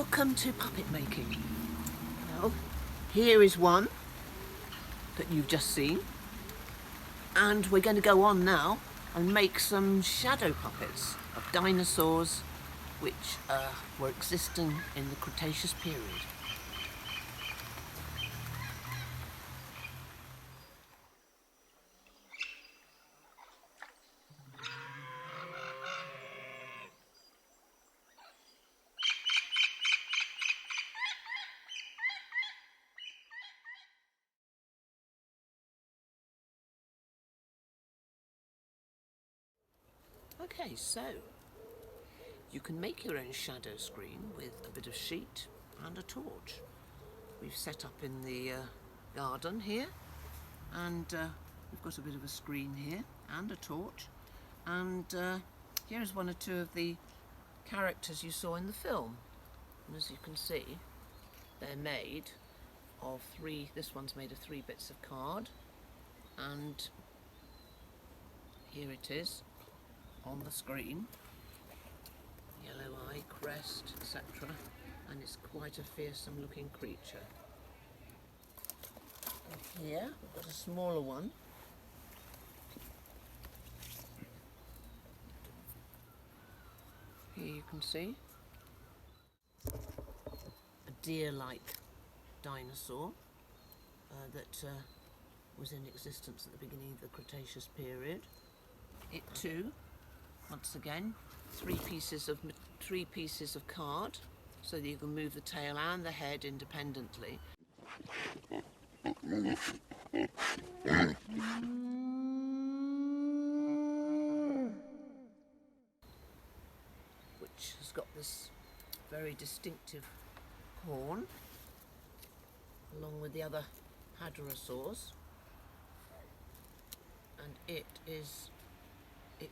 Welcome to puppet making. Well, here is one that you've just seen, and we're going to go on now and make some shadow puppets of dinosaurs which were existing in the Cretaceous period. Okay, so you can make your own shadow screen with a bit of sheet and a torch. We've set up in the garden here, and we've got a bit of a screen here and a torch, and here's one or two of the characters you saw in the film. And as you can see, they're made of this one's made of 3 bits of card, and here it is on the screen. Yellow eye, crest, etc. And it's quite a fearsome looking creature. And here we've got a smaller one. Here you can see a deer-like dinosaur that was in existence at the beginning of the Cretaceous period. It too, once again, 3 pieces of card, so that you can move the tail and the head independently. Which has got this very distinctive horn, along with the other hadrosaurs, and it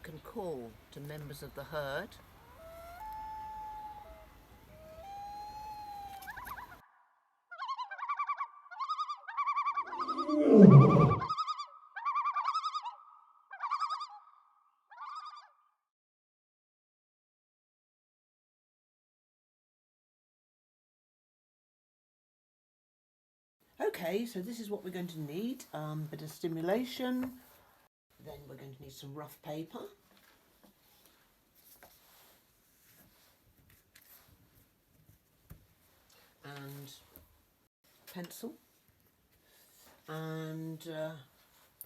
can call to members of the herd. Okay, so this is what we're going to need. A bit of stimulation, then we're going to need some rough paper, and pencil, and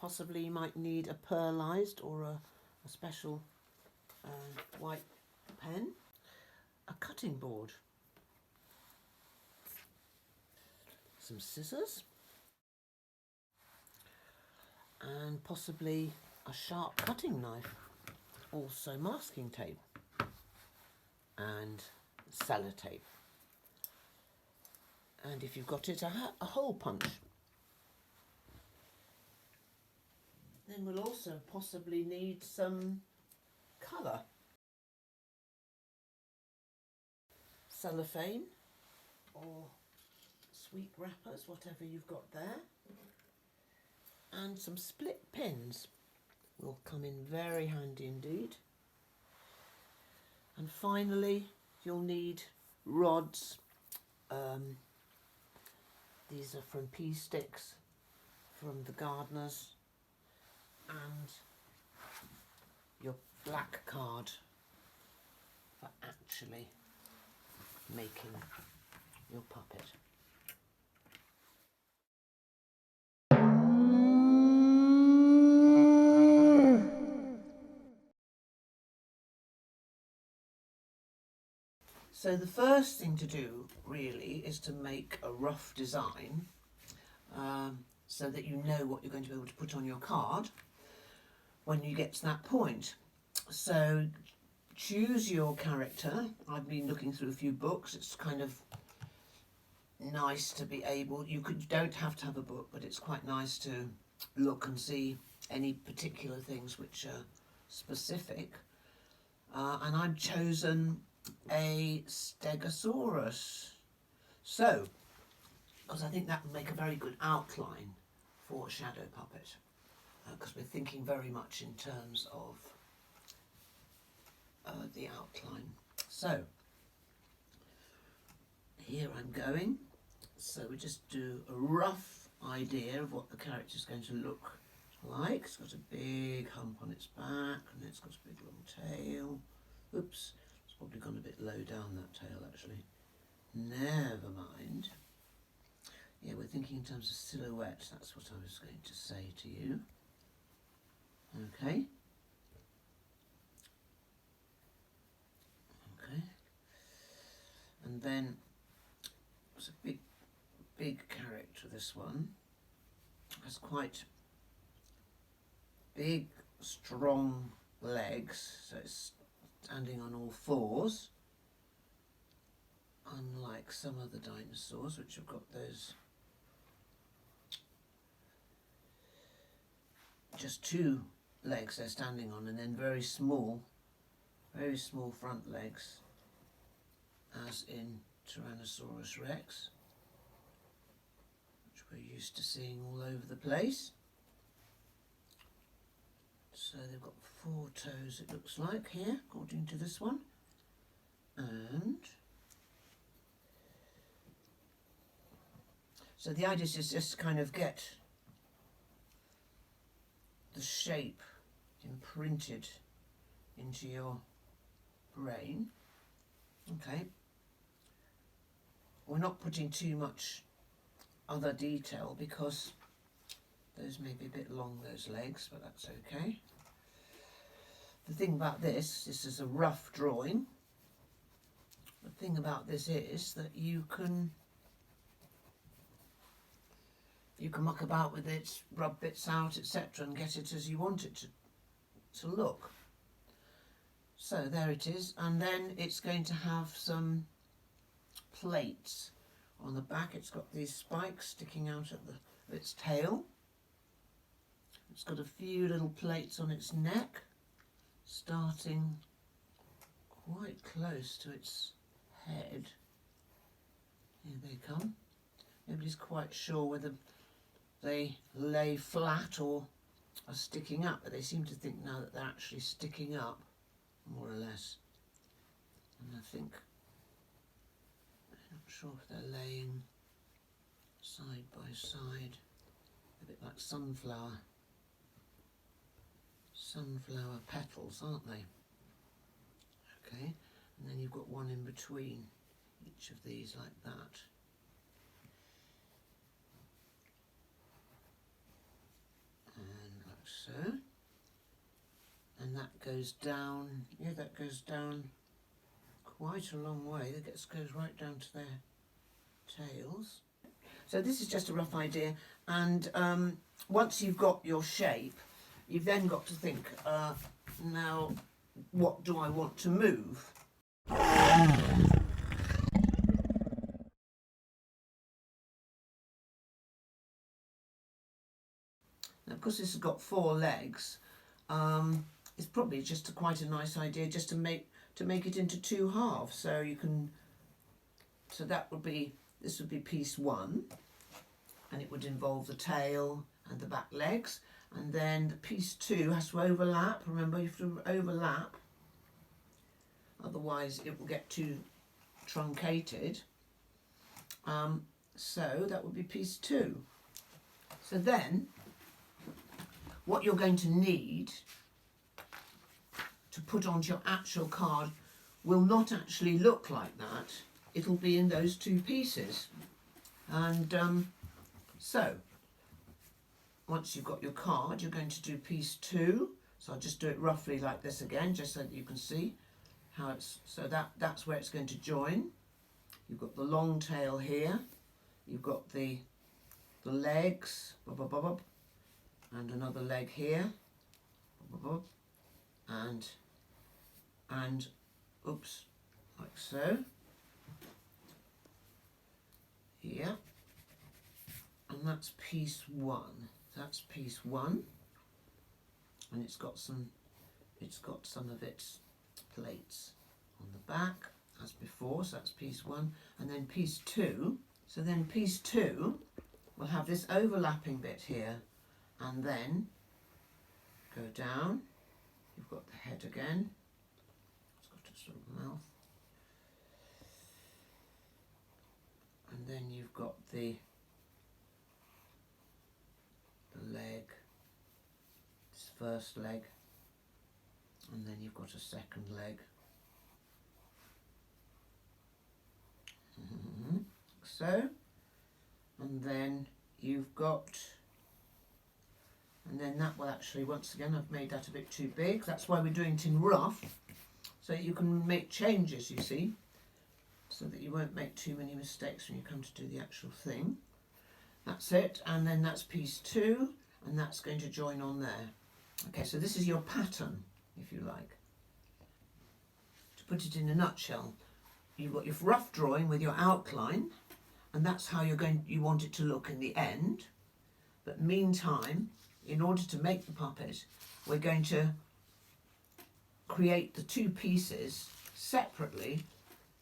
possibly you might need a pearlised or a special white pen, a cutting board, some scissors, and possibly a sharp cutting knife, also masking tape and sellotape, and if you've got it, a hole punch. Then we'll also possibly need some colour, cellophane or sweet wrappers, whatever you've got there, and some split pins will come in very handy indeed. And finally you'll need rods. These are from pea sticks from the gardeners, and your black card for actually making your puppet. So the first thing to do really is to make a rough design so that you know what you're going to be able to put on your card when you get to that point. So choose your character. I've been looking through a few books. It's kind of nice to be able, don't have to have a book, but it's quite nice to look and see any particular things which are specific. And I've chosen a Stegosaurus. So, because I think that would make a very good outline for a shadow puppet, because we're thinking very much in terms of the outline. So, here I'm going. So we just do a rough idea of what the character is going to look like. It's got a big hump on its back, and it's got a big long tail. Oops, it's probably gone a bit low down, that tail actually. Never mind. Yeah, we're thinking in terms of silhouette. That's what I was going to say to you. Okay. Okay. And then it's a big character, this one. Has quite big, strong legs, so it's standing on all fours. Unlike some other dinosaurs, which have got those just two legs they're standing on, and then very small front legs, as in Tyrannosaurus Rex, which we're used to seeing all over the place. So they've got 4 toes, it looks like, here, according to this one. And so the idea is just to kind of get the shape imprinted into your brain. Okay. We're not putting too much other detail because those may be a bit long, those legs, but that's okay. The thing about this is a rough drawing. The thing about this is that you can muck about with it, rub bits out, etc., and get it as you want it to look. So there it is, and then it's going to have some plates on the back. It's got these spikes sticking out at its tail. It's got a few little plates on its neck, starting quite close to its head. Here they come. Nobody's quite sure whether they lay flat or are sticking up, but they seem to think now that they're actually sticking up, more or less. And I think, I'm not sure if they're laying side by side, a bit like sunflower petals, aren't they? Okay, and then you've got one in between each of these like that. And like so. And that goes down, yeah, that goes down quite a long way. That goes right down to their tails. So this is just a rough idea, and once you've got your shape, you've then got to think, now what do I want to move? Now, because this has got 4 legs, it's probably just quite a nice idea just to make it into 2 halves. So you can, so that would be, this would be piece 1, and it would involve the tail and the back legs, and then the piece 2 has to overlap. Remember, you have to overlap, otherwise it will get too truncated. So that would be piece 2. So then what you're going to need to put onto your actual card will not actually look like that. It'll be in those 2 pieces. And so once you've got your card, you're going to do piece 2. So I'll just do it roughly like this again, just so that you can see how it's, so that's where it's going to join. You've got the long tail here, you've got the legs, and another leg here, and oops, like so. Yeah, and that's piece 1. That's piece 1, and it's got some of its plates on the back as before. So that's piece 1, and then piece 2. So then piece 2 will have this overlapping bit here, and then go down. You've got the head again. It's got a sort of mouth. you've got the leg, this first leg, and then you've got a second leg. So, and then you've got, and then that will actually, once again, I've made that a bit too big. That's why we're doing it in rough, so you can make changes, you see, so that you won't make too many mistakes when you come to do the actual thing. That's it, and then that's piece 2, and that's going to join on there. Okay, so this is your pattern, if you like. To put it in a nutshell, you've got your rough drawing with your outline, and that's how you want it to look in the end. But meantime, in order to make the puppet, we're going to create the 2 pieces separately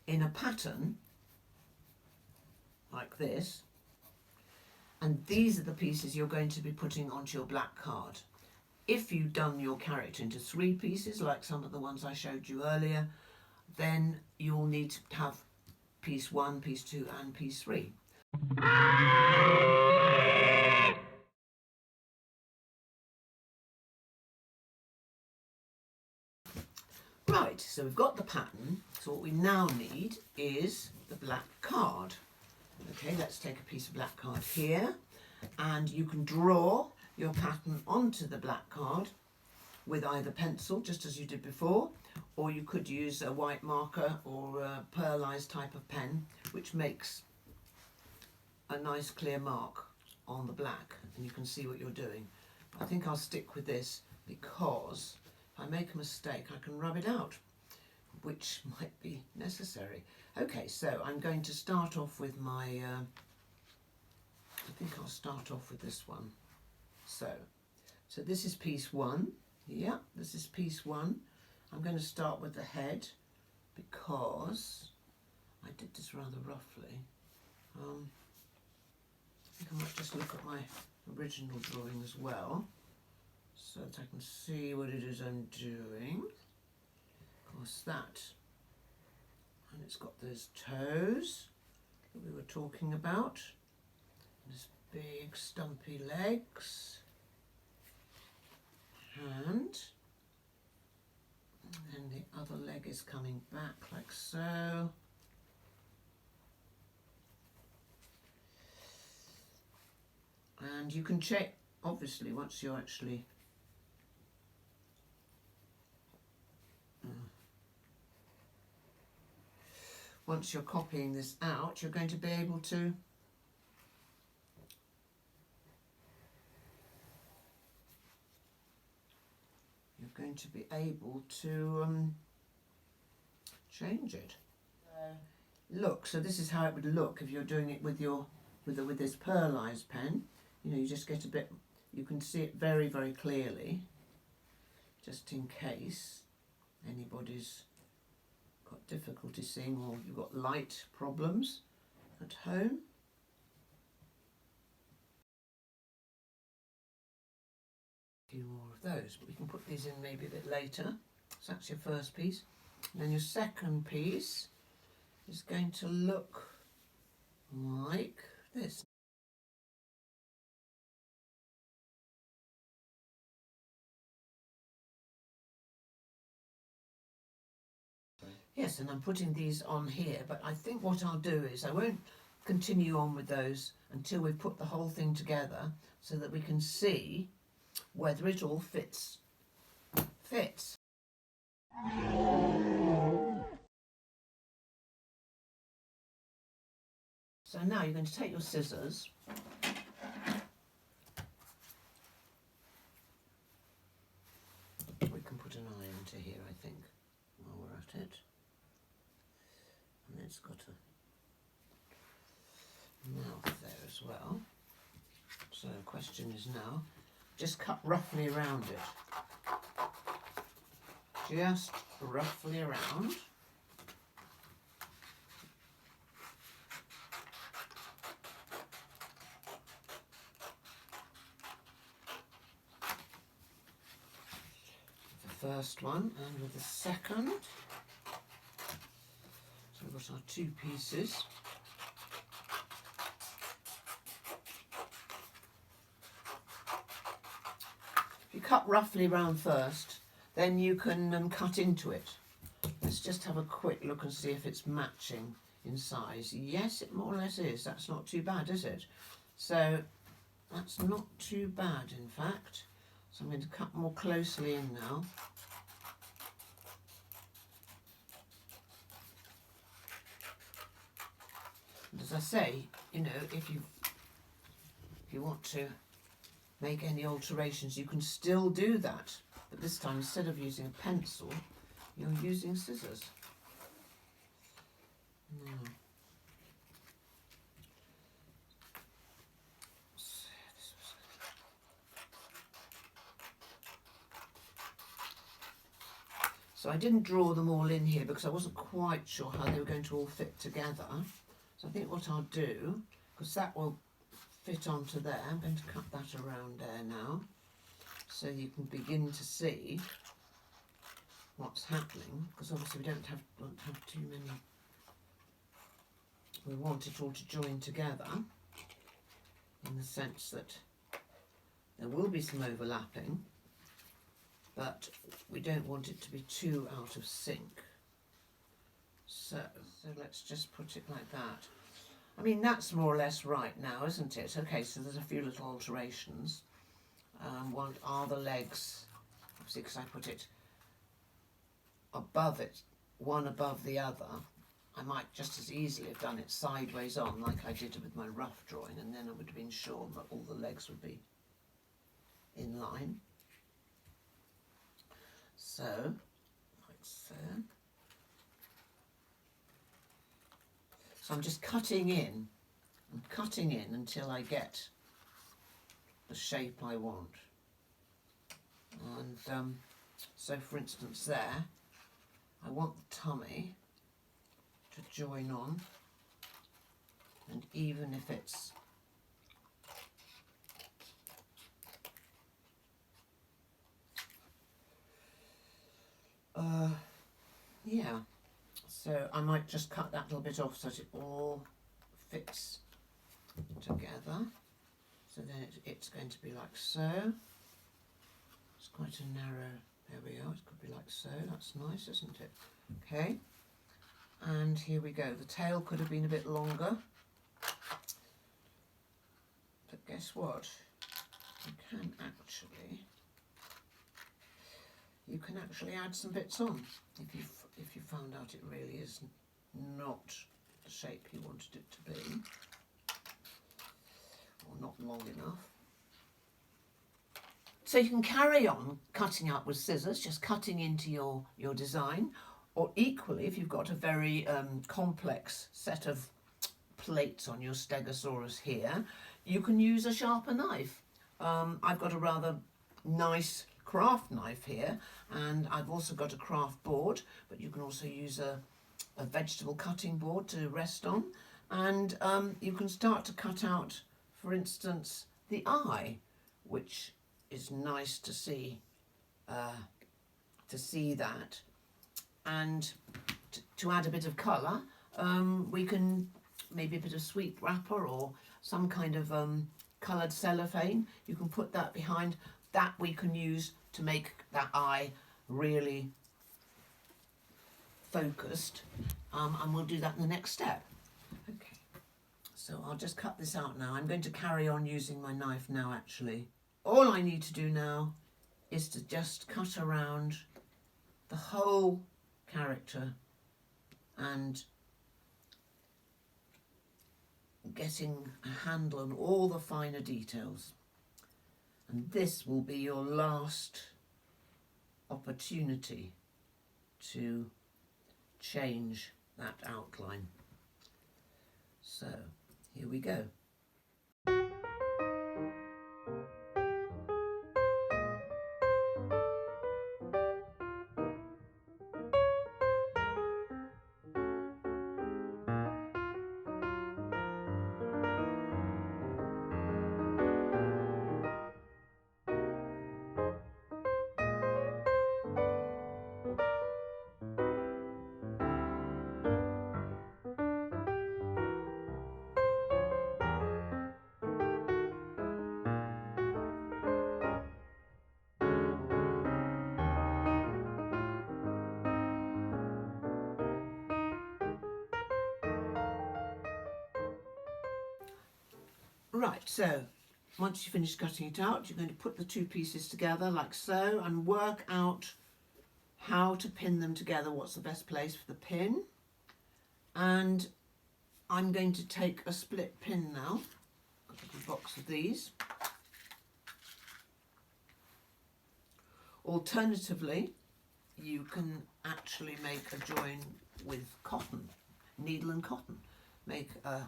in a pattern like this, and these are the pieces you're going to be putting onto your black card. If you've done your character into 3 pieces, like some of the ones I showed you earlier, then you'll need to have piece 1, piece 2 and piece 3. Right, so we've got the pattern, so what we now need is the black card. Okay, let's take a piece of black card here, and you can draw your pattern onto the black card with either pencil, just as you did before, or you could use a white marker or a pearlized type of pen, which makes a nice clear mark on the black, and you can see what you're doing. I think I'll stick with this because if I make a mistake I can rub it out, which might be necessary. Okay, so I'm going to start off with my, I think I'll start off with this one. So this is piece 1. Yeah, this is piece 1. I'm going to start with the head because I did this rather roughly. I think I might just look at my original drawing as well, so that I can see what it is I'm doing. Of course that, and it's got those toes that we were talking about, this big stumpy legs, and then the other leg is coming back like so. And you can check, obviously, once you're actually once you're copying this out, you're going to be able to change it. Look, so this is how it would look if you're doing it with your with this pearlized pen. You know, you just get a bit, you can see it very, very clearly, just in case anybody's got difficulty seeing, or you've got light problems at home. A few more of those, but we can put these in maybe a bit later. So that's your first piece. And then your second piece is going to look like this. Yes, and I'm putting these on here, but I think what I'll do is I won't continue on with those until we've put the whole thing together, so that we can see whether it all fits. So now you're going to take your scissors, we can put an eye into here, I think, while we're at it. And it's got a mouth there as well. So the question is now, just cut roughly around it. Just roughly around. The first one, and with the second. So we've got our 2 pieces. If you cut roughly round first, then you can cut into it. Let's just have a quick look and see if it's matching in size. Yes, it more or less is. That's not too bad, is it? So that's not too bad, in fact. So I'm going to cut more closely in now. And as I say, you know, if you want to make any alterations, you can still do that. But this time, instead of using a pencil, you're using scissors. So I didn't draw them all in here because I wasn't quite sure how they were going to all fit together. So I think what I'll do, because that will fit onto there, I'm going to cut that around there now, so you can begin to see what's happening, because obviously we don't have too many. We want it all to join together in the sense that there will be some overlapping, but we don't want it to be too out of sync. So let's just put it like that. I mean, that's more or less right now, isn't it? Okay, so there's a few little alterations. What are the legs? Obviously, because I put it above it, one above the other. I might just as easily have done it sideways on, like I did with my rough drawing, and then I would have been sure that all the legs would be in line. So, like so. So I'm just cutting in and cutting in until I get the shape I want. And so for instance there, I want the tummy to join on, and even if it's yeah, so I might just cut that little bit off so that it all fits together. So then it's going to be like so. It's quite a narrow, there we are, it could be like so, that's nice, isn't it? Okay, and here we go. The tail could have been a bit longer, but guess what? You can actually add some bits on if you found out it really is not the shape you wanted it to be, or not long enough. So you can carry on cutting up with scissors, just cutting into your design, or equally, if you've got a very complex set of plates on your Stegosaurus here, you can use a sharper knife. I've got a rather nice craft knife here, and I've also got a craft board, but you can also use a vegetable cutting board to rest on, and you can start to cut out, for instance, the eye, which is nice to see that. And to add a bit of colour, we can maybe a bit of sweet wrapper or some kind of coloured cellophane. You can put that behind. That we can use to make that eye really focused, and we'll do that in the next step. Okay, so I'll just cut this out now. I'm going to carry on using my knife now actually. All I need to do now is to just cut around the whole character and getting a handle on all the finer details. And this will be your last opportunity to change that outline. So here we go. Right, so once you finish cutting it out, you're going to put the two pieces together like so and work out how to pin them together, what's the best place for the pin. And I'm going to take a split pin now, a little box of these. Alternatively, you can actually make a join with cotton, needle and cotton. Make a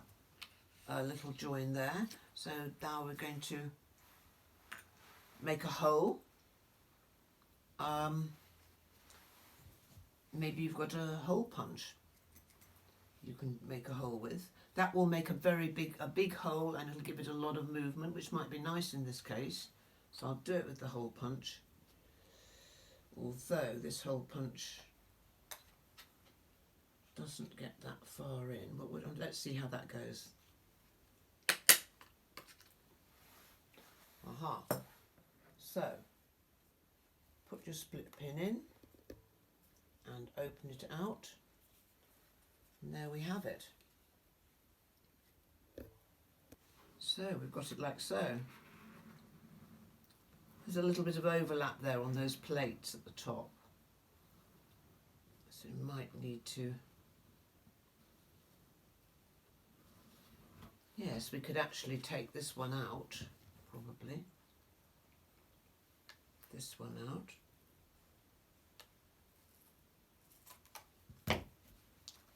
little join there. So now we're going to make a hole. Maybe you've got a hole punch you can make a hole with. That will make a big hole, and it'll give it a lot of movement, which might be nice in this case. So I'll do it with the hole punch. Although this hole punch doesn't get that far in, but let's see how that goes. Aha. So put your split pin in and open it out, and there we have it. So we've got it like so. There's a little bit of overlap there on those plates at the top, so you might need to, yes, we could actually take this one out, probably, this one out.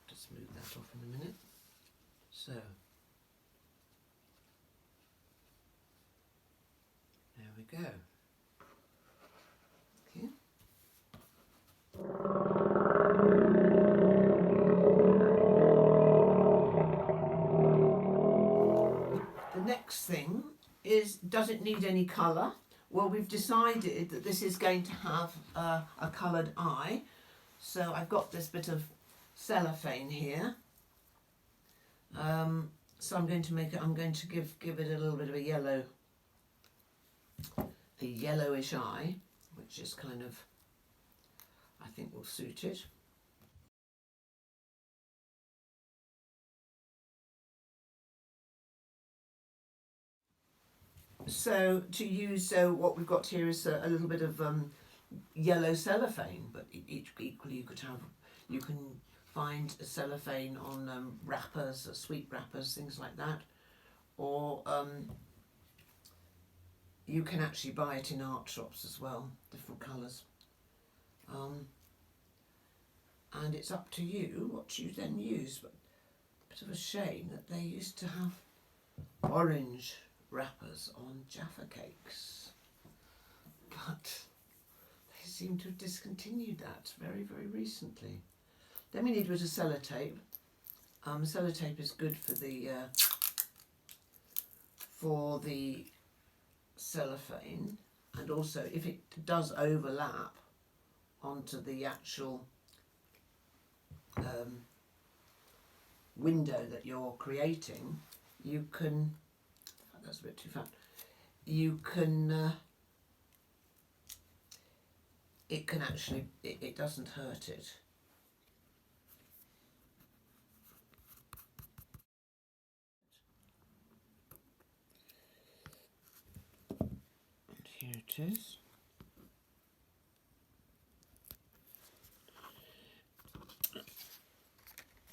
Just move that off in a minute. So there we go. Okay. The next thing is, does it need any colour? Well, we've decided that this is going to have a coloured eye. So I've got this bit of cellophane here. So I'm going to give it a little bit of a yellowish eye, which is kind of, I think, will suit it. So to use, what we've got here is a little bit of yellow cellophane, but equally you can find a cellophane on wrappers, sweet wrappers, things like that, or you can actually buy it in art shops as well, different colours. And it's up to you what you then use, but a bit of a shame that they used to have orange wrappers on Jaffa cakes, but they seem to have discontinued that very, very recently. Then we need a bit of sellotape. Sellotape is good for the cellophane, and also if it does overlap onto the actual window that you're creating, you can, that's a bit too fat, you can, it can actually, it doesn't hurt it. And here it is.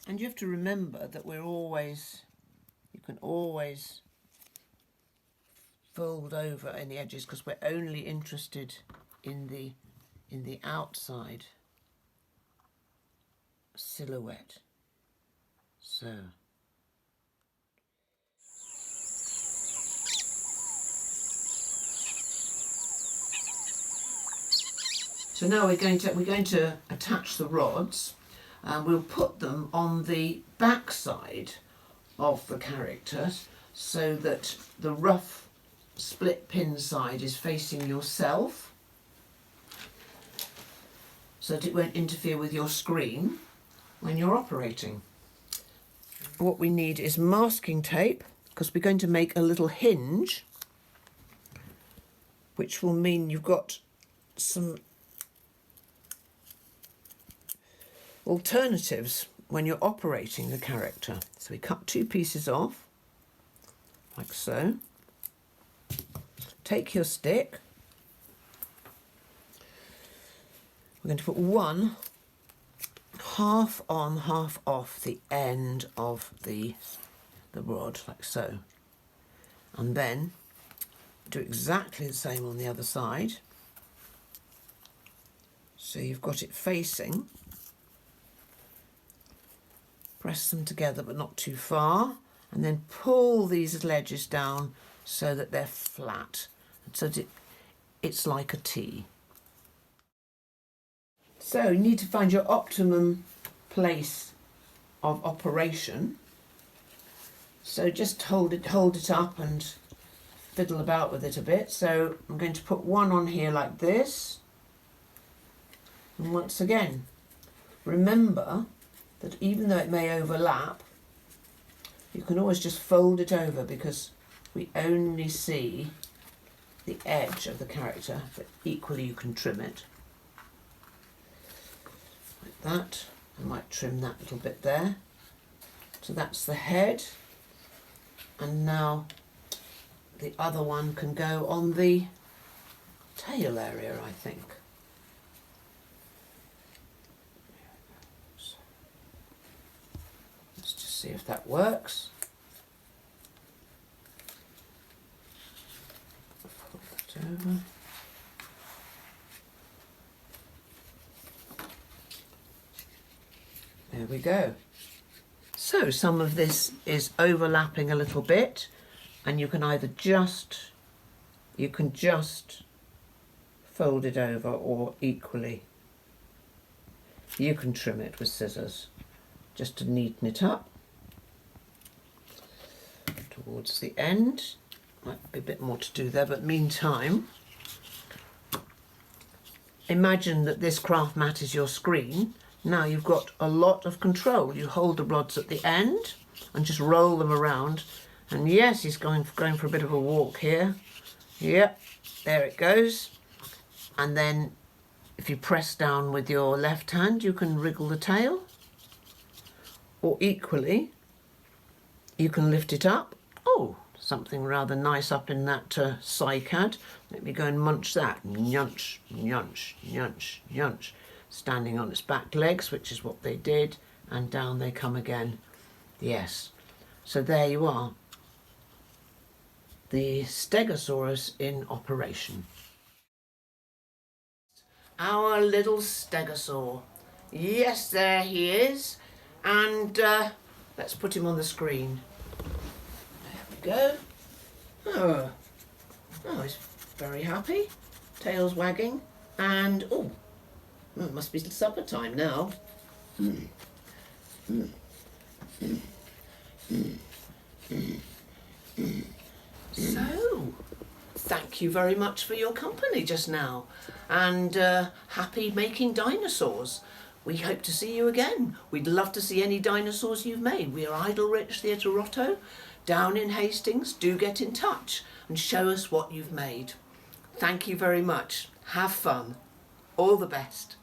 And you have to remember that you can always fold over any edges, because we're only interested in the outside silhouette. So now we're going to attach the rods. We'll put them on the back side of the character so that the rough split pin side is facing yourself, so that it won't interfere with your screen when you're operating. What we need is masking tape, because we're going to make a little hinge, which will mean you've got some alternatives when you're operating the character. So we cut two pieces off like so. Take your stick. We're going to put one half on, half off the end of the rod, like so. And then do exactly the same on the other side. So you've got it facing. Press them together but not too far, and then pull these little edges down so that they're flat, so that it's like a T. So you need to find your optimum place of operation. So just hold it up and fiddle about with it a bit. So I'm going to put one on here like this. And once again, remember that even though it may overlap, you can always just fold it over, because we only see the edge of the character, but equally you can trim it. Like that. I might trim that little bit there. So that's the head. And now the other one can go on the tail area, I think. Let's just see if that works. Fold that over. There we go. So some of this is overlapping a little bit, and you can either just fold it over, or equally you can trim it with scissors just to neaten it up towards the end. Might be a bit more to do there, but meantime, imagine that this craft mat is your screen. Now you've got a lot of control. You hold the rods at the end and just roll them around. And yes, he's going for a bit of a walk here. Yep, there it goes. And then if you press down with your left hand, you can wriggle the tail. Or equally, you can lift it up. Oh, something rather nice up in that cycad. Let me go and munch that. Nyunch, nyunch, nyunch, nyunch. Standing on its back legs, which is what they did, and down they come again. Yes. So there you are. The Stegosaurus in operation. Our little stegosaur. Yes, there he is. And let's put him on the screen. There we go. Oh, he's very happy. Tail's wagging. And, oh, well, it must be supper time now. So, thank you very much for your company just now, and happy making dinosaurs. We hope to see you again. We'd love to see any dinosaurs you've made. We are iDOLRiCH Theatre Rotto down in Hastings. Do get in touch and show us what you've made. Thank you very much. Have fun. All the best.